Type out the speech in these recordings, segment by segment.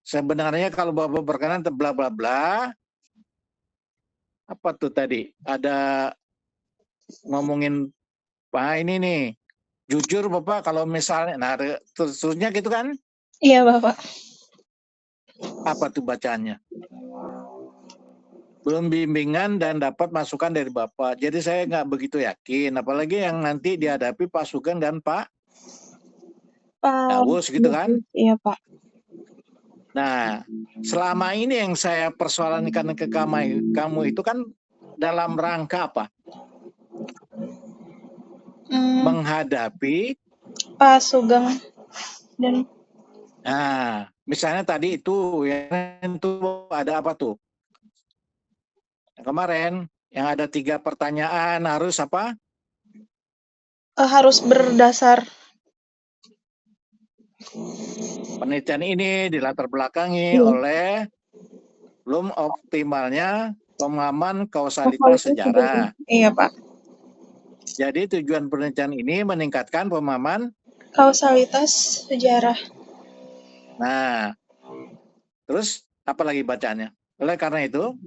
sebenarnya kalau Bapak berkenan bla bla bla, apa tuh tadi? Ada ngomongin, ini nih, jujur Bapak kalau misalnya, nah terusnya gitu kan? Iya Bapak. Apa tuh bacaannya? Belum bimbingan dan dapat masukan dari Bapak. Jadi saya nggak begitu yakin, apalagi yang nanti dihadapi Pak Sugeng dan Pak Dawus gitu kan? Iya Pak. Nah, selama ini yang saya persoalankan ke kamu itu kan dalam rangka apa? Menghadapi Pak Sugeng dan misalnya tadi itu ada apa tuh? Kemarin yang ada 3 pertanyaan harus apa? harus berdasar. Penelitian ini dilatar belakangi oleh belum optimalnya pemahaman kausalitas sejarah. Iya Pak. Jadi tujuan penelitian ini meningkatkan pemahaman Kausalitas sejarah. Nah, terus apa lagi bacanya? Oleh karena itu,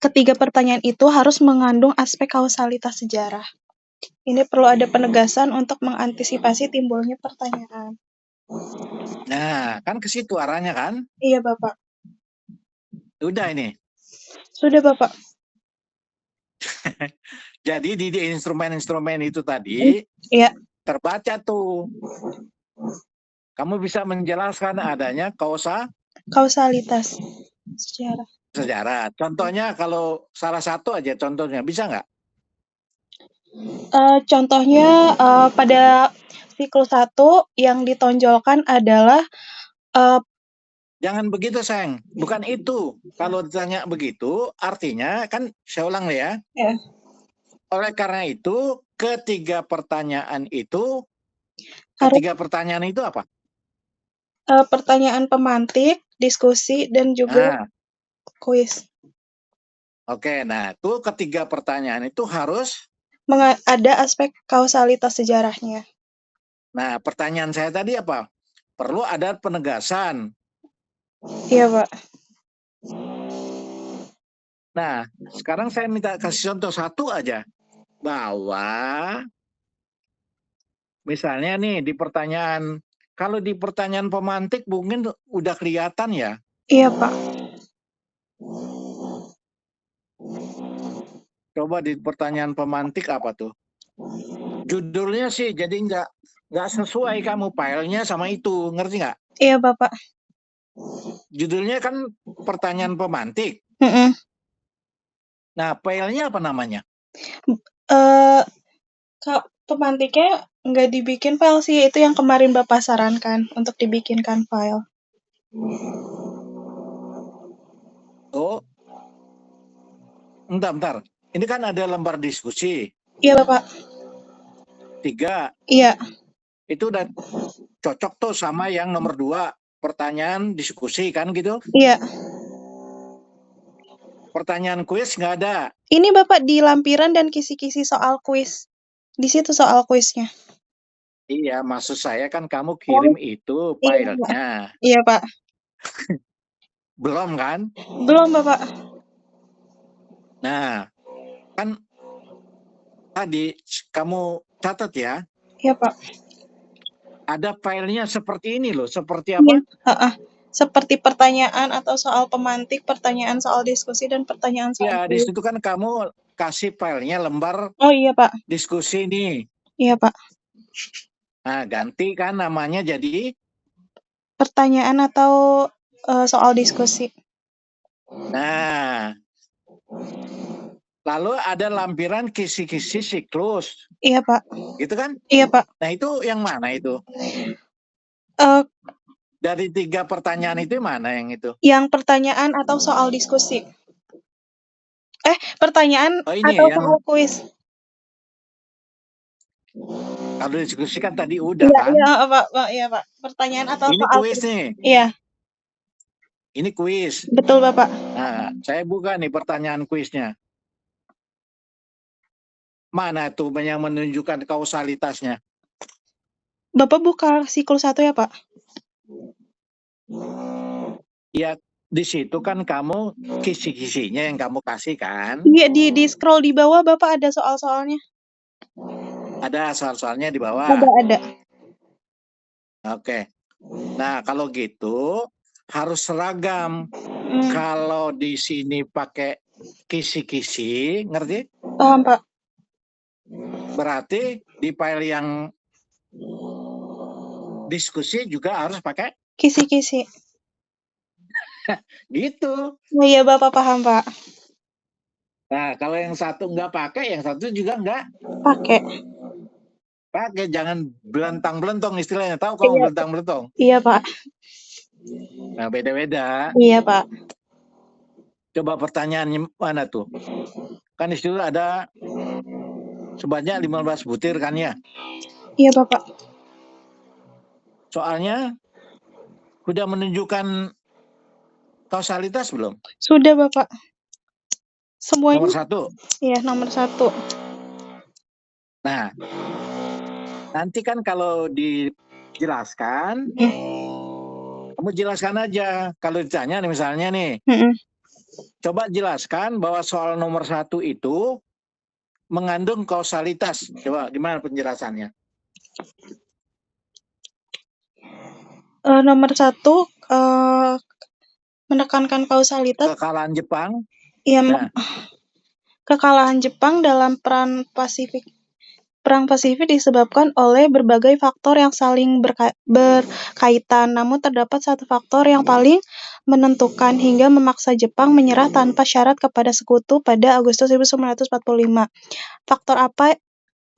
Ketiga pertanyaan itu harus mengandung aspek kausalitas sejarah. Ini perlu ada penegasan untuk mengantisipasi timbulnya pertanyaan. nah kan ke situ arahnya kan? Iya Bapak. Udah ini. Sudah Bapak. Jadi di instrumen-instrumen itu tadi Iya. terbaca tuh. Kamu bisa menjelaskan adanya Kausalitas sejarah. Contohnya kalau salah satu aja contohnya, bisa nggak? Contohnya pada siklus 1 yang ditonjolkan adalah Jangan begitu, sayang. Bukan itu. Kalau ditanya begitu, artinya kan saya ulang ya. Ya. Oleh karena itu, ketiga pertanyaan itu apa? Pertanyaan pemantik, diskusi, dan juga kuis. Oke, nah itu ketiga pertanyaan itu harus ada aspek kausalitas sejarahnya. Nah, pertanyaan saya tadi apa? Perlu ada penegasan. Iya, Pak. Nah, sekarang saya minta kasih contoh satu aja. Bahwa misalnya nih di pertanyaan, kalau di pertanyaan pemantik mungkin udah kelihatan ya. Iya, Pak. Coba di pertanyaan pemantik apa tuh? Judulnya sih jadi nggak sesuai kamu filenya sama itu, ngerti nggak? Iya, Bapak. Judulnya kan pertanyaan pemantik. Nah, filenya apa namanya? Pemantiknya nggak dibikin file sih, itu yang kemarin Bapak sarankan untuk dibikinkan file. Oh, bentar. Ini kan ada lembar diskusi. Iya, Bapak. 3. Iya. Itu udah cocok tuh sama yang nomor 2, pertanyaan diskusi kan gitu? Iya. Pertanyaan kuis nggak ada. Ini Bapak di lampiran dan kisi-kisi soal kuis. Di situ soal kuisnya. Iya, maksud saya kan kamu kirim itu filenya. Iya, Pak. Belum kan? Belum, Bapak. Nah, kan tadi kamu catat ya. Iya, Pak. Ada filenya seperti ini loh, seperti apa? Seperti pertanyaan atau soal pemantik, pertanyaan soal diskusi, dan pertanyaan soal Iya, di situ kan kamu kasih filenya lembar Pak. Diskusi nih. Iya, Pak. Nah, ganti kan namanya jadi pertanyaan atau soal diskusi. Nah, lalu ada lampiran kisi-kisi siklus. Iya, Pak. Gitu kan? Iya, Pak. Nah, itu yang mana itu? Dari 3 pertanyaan itu mana yang itu? Yang pertanyaan atau soal diskusi. Pertanyaan atau soal kuis. Kalau diskusi kan tadi udah kan? Iya, Pak. Pertanyaan atau ini soal kuis nih. Iya. Ini kuis. Betul, Bapak. Nah, saya buka nih pertanyaan kuisnya. Mana tuh yang menunjukkan kausalitasnya? Bapak buka siklus 1 ya, Pak? Ya, di situ kan kamu kisi-kisinya yang kamu kasih kan. Iya, di scroll di bawah Bapak ada soal-soalnya. Ada soal-soalnya di bawah. Ada. Oke. Nah, kalau gitu harus seragam. Kalau di sini pakai kisi-kisi, ngerti? Paham, Pak. Berarti di file yang diskusi juga harus pakai Kisi-kisi. gitu. Oh iya, Bapak paham, Pak. Nah, kalau yang satu nggak pakai, yang satu juga nggak pakai. Jangan belentang-belentong istilahnya. Tahu kamu Iya. belentang-belentong? Iya, Pak. Nah, beda-beda. Iya, Pak. Coba pertanyaannya mana tuh? Kan di situ ada sebanyak 15 butir kan ya? Iya, Bapak. Soalnya sudah menunjukkan kausalitas belum? Sudah, Bapak. Semuanya. Nomor 1. Iya, nomor 1. Nah, nanti kan kalau dijelaskan, kamu jelaskan aja. Kalau ditanya nih misalnya nih, coba jelaskan bahwa soal nomor 1 itu mengandung kausalitas. Coba gimana penjelasannya? Nomor 1 menekankan kausalitas. Kekalahan Jepang. Iya, Nah, kekalahan Jepang dalam Perang Pasifik disebabkan oleh berbagai faktor yang saling berkaitan, namun terdapat satu faktor yang paling menentukan hingga memaksa Jepang menyerah tanpa syarat kepada Sekutu pada Agustus 1945.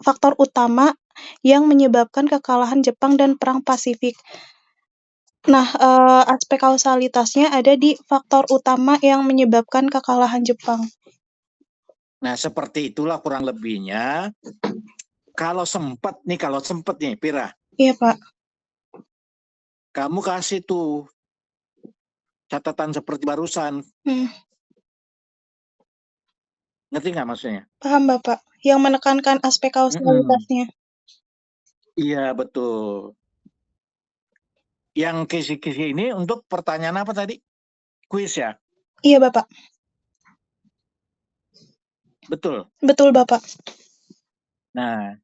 Faktor utama yang menyebabkan kekalahan Jepang dan Perang Pasifik. Nah, aspek kausalitasnya ada di faktor utama yang menyebabkan kekalahan Jepang. Nah, seperti itulah kurang lebihnya. Kalau sempat nih, Pira. Iya, Pak. Kamu kasih tuh catatan seperti barusan. Ngerti nggak maksudnya? Paham, Bapak. Yang menekankan aspek kausalitasnya. Iya, betul. Yang kisi-kisi ini untuk pertanyaan apa tadi? Kuis ya? Iya, Bapak. Betul? Betul, Bapak. Nah,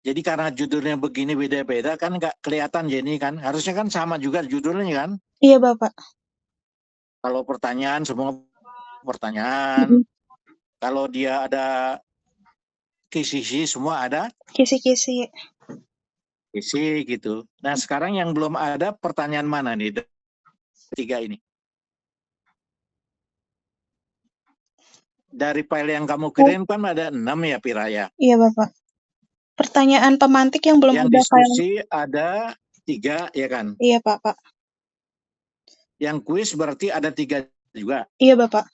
jadi karena judulnya begini beda-beda kan nggak kelihatan Jenny kan? Harusnya kan sama juga judulnya kan? Iya, Bapak. Kalau pertanyaan, semua pertanyaan. Kalau dia ada kisi-kisi, semua ada? Kisi-kisi. Kisi gitu. Nah, sekarang yang belum ada pertanyaan mana nih? 3 ini. Dari file yang kamu kirim kan ada 6 ya, Pira ya? Iya, Bapak. Pertanyaan pemantik yang belum yang ada diskusi ada 3 ya kan? Iya, Pak. Yang kuis berarti ada 3 juga. Iya, Bapak.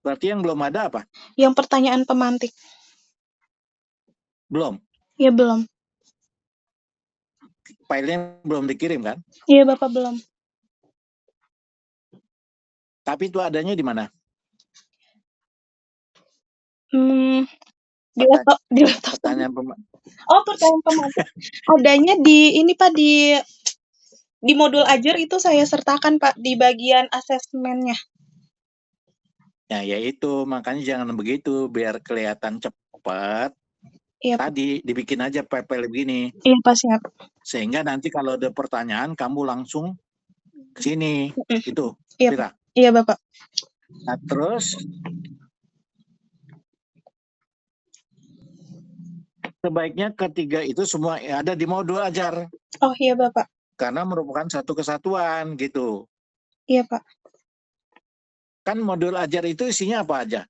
Berarti yang belum ada apa? Yang pertanyaan pemantik. Belum? Iya, belum. Filenya belum dikirim kan? Iya, Bapak, belum. Tapi itu adanya di mana? Di laptop. Pertanyaan pertanyaan pemantik. Adanya di ini, Pak, di modul ajar itu saya sertakan, Pak, di bagian asesmennya. Ya, itu makanya jangan begitu biar kelihatan cepat. Iya, tadi dibikin aja file begini. Iya, Pak, siap. Sehingga nanti kalau ada pertanyaan kamu langsung ke sini. Gitu. Iya, Pira. Iya, Bapak. Nah, terus sebaiknya ketiga itu semua ada di modul ajar. Oh, iya, Bapak. Karena merupakan satu kesatuan gitu. Iya, Pak. Kan modul ajar itu isinya apa aja?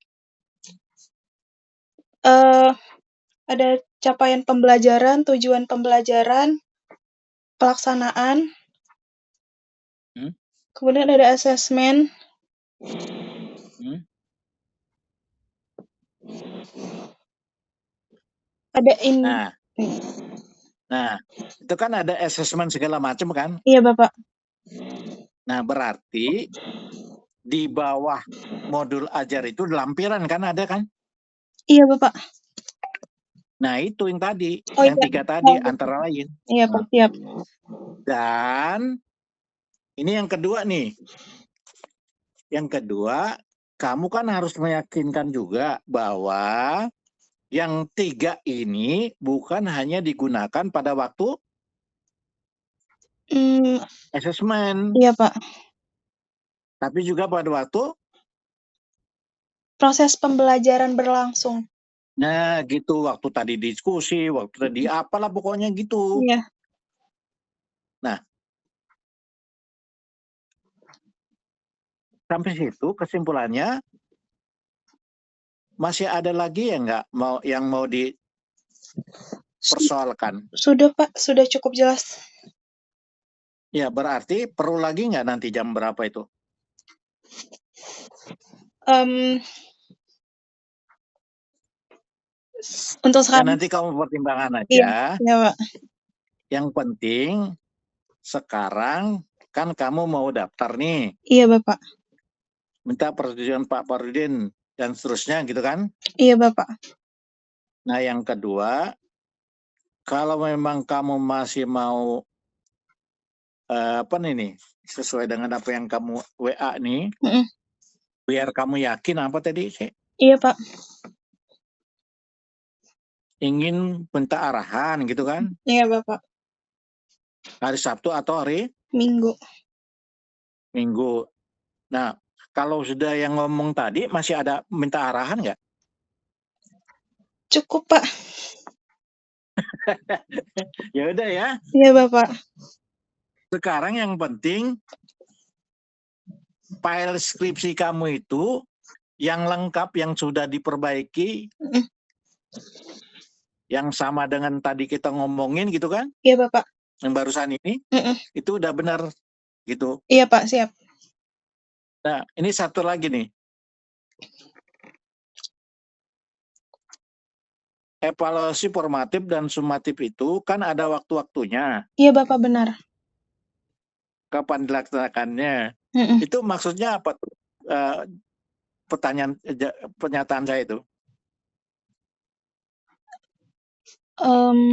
Ada capaian pembelajaran, tujuan pembelajaran, pelaksanaan, kemudian ada asesmen. Ada ini. Nah, itu kan ada asesmen segala macam kan? Iya, Bapak. Nah, berarti di bawah modul ajar itu lampiran kan ada kan? Iya, Bapak. Nah, itu yang tadi, Oh yang iya. 3 tadi Oh, antara lain. iya Pak, siap. Dan ini yang kedua nih. Yang kedua, kamu kan harus meyakinkan juga bahwa yang 3 ini bukan hanya digunakan pada waktu Mmm, asesmen, iya Pak. tapi juga pada waktu Proses pembelajaran berlangsung. nah gitu, waktu tadi diskusi, waktu tadi apalah pokoknya gitu. Iya. Nah, sampai situ kesimpulannya masih ada lagi yang mau dipersoalkan? Sudah Pak, sudah cukup jelas. Ya, berarti perlu lagi nggak nanti jam berapa itu? Untuk Ya sekarang nanti kamu pertimbangkan iya, aja. iya Pak. Yang penting sekarang kan kamu mau daftar nih, Iya Bapak. minta persetujuan Pak Parudin dan seterusnya gitu kan. Iya Bapak. Nah yang kedua, kalau memang kamu masih mau apa nih sesuai dengan apa yang kamu WA nih, Mhm. biar kamu yakin apa tadi sih? Iya Pak. Ingin minta arahan gitu kan, Iya Bapak. hari Sabtu atau hari Minggu. Minggu. Nah, kalau sudah yang ngomong tadi masih ada minta arahan nggak? Cukup Pak. Ya udah ya. Iya Bapak. Sekarang yang penting file skripsi kamu itu yang lengkap, yang sudah diperbaiki, Mhm. yang sama dengan tadi kita ngomongin gitu kan, Iya Bapak. yang barusan ini, Mhm. itu udah benar gitu. Iya Pak, siap. Nah, ini satu lagi nih. Evaluasi formatif dan sumatif itu kan ada waktu-waktunya. Iya Bapak, benar. Kapan dilaksanakannya? Mhm. Itu maksudnya apa tuh? Pernyataan saya itu.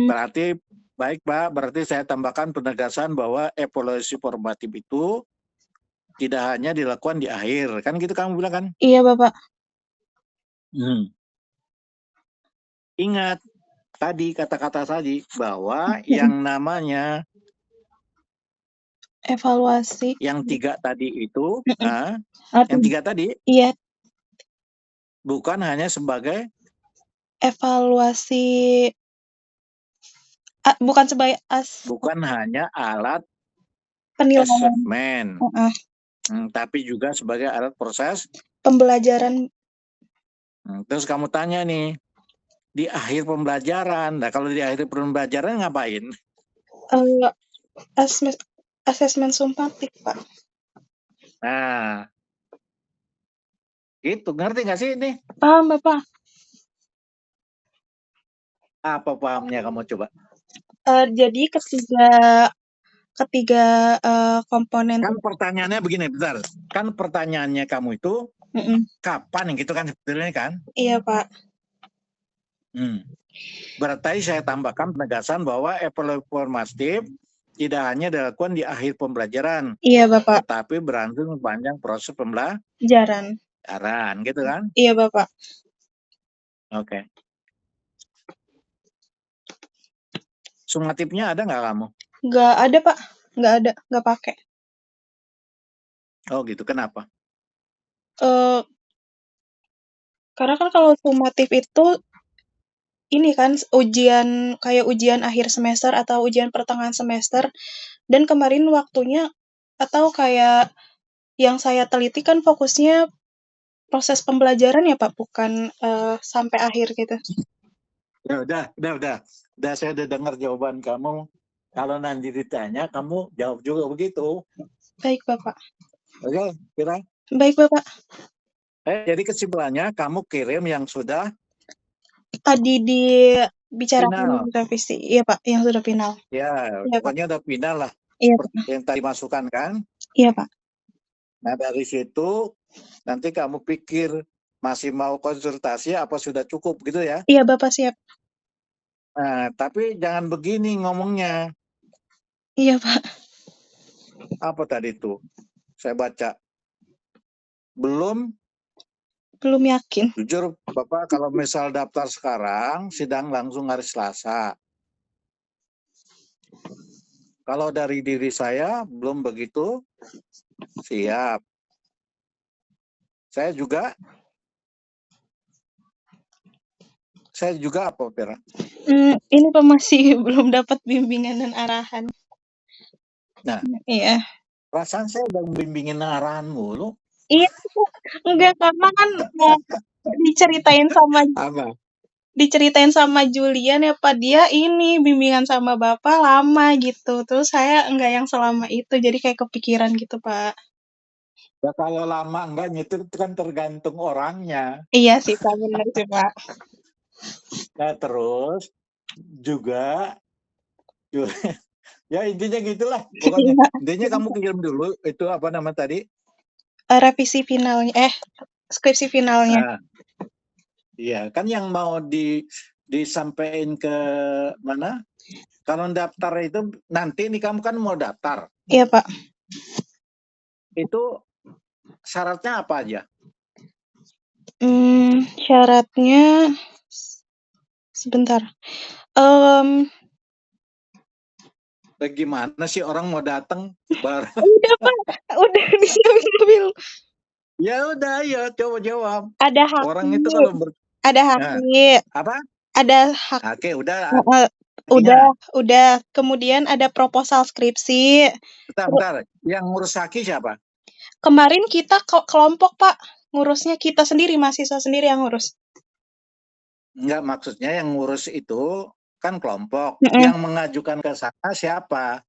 Berarti baik Pak, berarti saya tambahkan penegasan bahwa evaluasi formatif itu tidak hanya dilakukan di akhir, kan gitu kamu bilang kan? Iya Bapak. Ingat tadi kata-kata tadi bahwa Mhm. yang namanya Evaluasi. yang 3 tadi itu, Mhm. yang 3 tadi Iya, bukan hanya sebagai evaluasi bukan sebagai bukan hanya alat penilaian. asesmen, Heeh. tapi juga sebagai alat proses. Pembelajaran. Terus kamu tanya nih, di akhir pembelajaran, nah kalau di akhir pembelajaran ngapain? Asesmen sumatif, Pak. Nah, itu ngerti nggak sih ini? Paham, Bapak. Apa pahamnya kamu coba? Jadi ketiga komponen. Kan pertanyaannya begini, bentar. Kan pertanyaannya kamu itu Mhm. kapan gitu kan sebetulnya kan? Iya, Pak. Berarti saya tambahkan penegasan bahwa evaluasi formatif tidak hanya dilakukan di akhir pembelajaran, Iya, Bapak. tetapi berlangsung sepanjang proses pembelajaran, gitu kan? Iya, Bapak. Oke. Sumatifnya ada nggak kamu? Nggak ada, Pak. Nggak ada, nggak pakai. Oh gitu, kenapa? Karena kan kalau sumatif itu ini kan kayak ujian akhir semester atau ujian pertengahan semester, dan kemarin waktunya atau kayak yang saya teliti kan fokusnya proses pembelajaran ya Pak, bukan sampai akhir gitu. Ya udah. Saya udah dengar jawaban kamu. Kalau nanti ditanya, kamu jawab juga begitu. Baik Bapak. Oke, Kira? Baik Bapak. Jadi kesimpulannya, kamu kirim yang sudah Tadi dibicarakan final. revisi. Iya Pak, yang sudah final. Ya, Iya Pak. pokoknya udah final lah. Iya Pak. Seperti yang tadi masukkan kan. Iya Pak. Nah, dari situ nanti kamu pikir masih mau konsultasi apa sudah cukup gitu ya. Iya Bapak, siap. Nah, tapi jangan begini ngomongnya. Iya, Pak. Apa tadi itu? Saya baca. Belum, Belum yakin. jujur Bapak kalau misal daftar sekarang, sidang langsung hari Selasa. Kalau dari diri saya belum begitu siap. Saya juga apa, Vera? Ini Pak masih belum dapat bimbingan dan arahan. Nah, Iya. perasaan saya udah membimbingin arahan mulu. Iya, enggak karena kan diceritain sama Apa? diceritain sama Julian ya Pak, dia ini bimbingan sama Bapak lama gitu. Terus saya enggak yang selama itu, jadi kayak kepikiran gitu Pak. Ya kalau lama enggak nyetir itu kan tergantung orangnya. Iya sih Pak, benar sih Pak. Nah terus juga ya intinya gitulah pokoknya. Iya. Intinya kamu kirim dulu itu apa nama tadi? Revisi finalnya, skripsi finalnya. Nah, iya kan yang mau disampaikan ke mana? Kalau daftar itu nanti nih kamu kan mau daftar. Iya Pak. Itu syaratnya apa aja? Syaratnya sebentar. Gimana sih orang mau datang baru? Udah Pak, udah disiapin. Ya udah, ya coba jawab. Ada Orang itu haki, kalau ada Nah, haki, apa? ada hak, Oke, udah. udah. Kemudian ada proposal skripsi. Bentar. Yang ngurus haki siapa? Kemarin kita kelompok Pak, ngurusnya kita sendiri, mahasiswa sendiri yang ngurus. Enggak, maksudnya yang ngurus itu kan kelompok. Yang mengajukan ke sana siapa?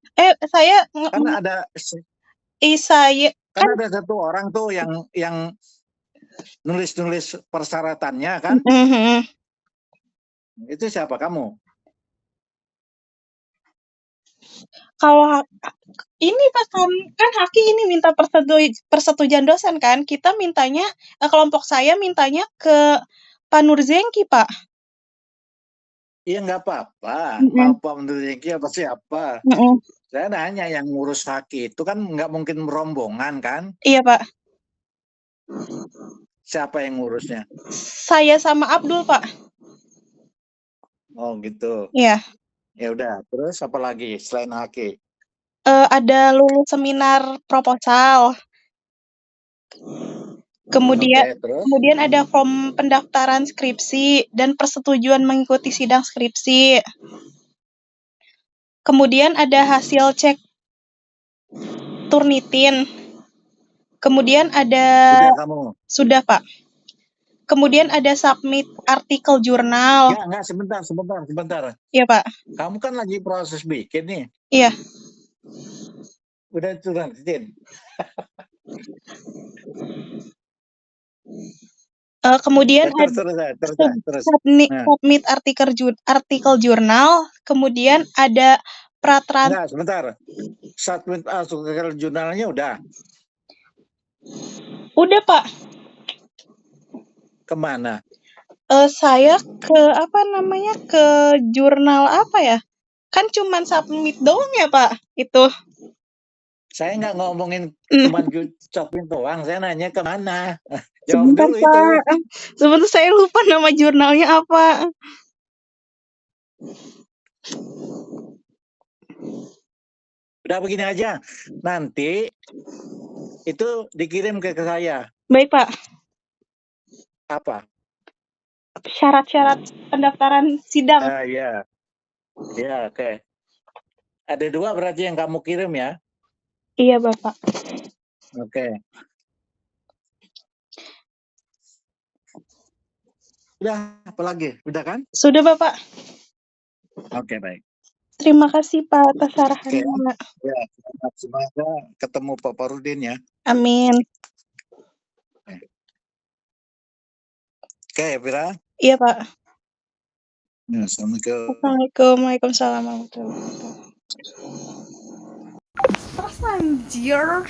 Saya Kan ada saya kan ada satu orang tuh yang nulis persyaratannya kan? Itu siapa kamu? Kalau ini Pak kan haki ini minta persetujuan dosen kan, kita mintanya kelompok saya mintanya ke Pak Nurzengki Pak. Iya nggak apa-apa, mau Pak Nurzengki apa siapa? Saya nanya yang ngurus haki itu kan nggak mungkin rombongan kan? Iya Pak. Siapa yang ngurusnya? Saya sama Abdul Pak. Oh gitu. Iya. Ya udah, terus apa lagi selain haki? Ada lulus seminar proposal. Kemudian ada form pendaftaran skripsi dan persetujuan mengikuti sidang skripsi. Kemudian ada hasil cek Turnitin. Kemudian ada Sudah Pak. Kemudian ada submit artikel jurnal. Enggak, sebentar. Iya Pak. Kamu kan lagi proses bikin nih. Iya. Udah turnitin. Kemudian submit artikel jurnal, kemudian ada peraturan. Enggak, sebentar. Submit artikel jurnalnya udah. Udah Pak. Kemana? Saya ke ke jurnal apa ya? Kan cuman submit doang ya Pak itu. Saya nggak ngomongin cuman submit doang, saya nanya kemana. Jawab Sebentar, dulu Pak. itu. Sebentar, saya lupa nama jurnalnya apa. Udah begini aja, nanti itu dikirim ke saya. Baik Pak. Apa? Syarat-syarat pendaftaran sidang. Iya. Iya, oke. Ada 2 berarti yang kamu kirim ya? Iya Bapak. Oke. Udah, apa lagi? Udah kan? Sudah Bapak. Oke, baik. Terima kasih Pak atas arahannya. Ya, semoga ketemu Pak Parudin ya. Amin. Oke, Vira. Iya Pak. Ya, Assalamualaikum. Waalaikumsalam warahmatullahi wabarakatuh. Anjir.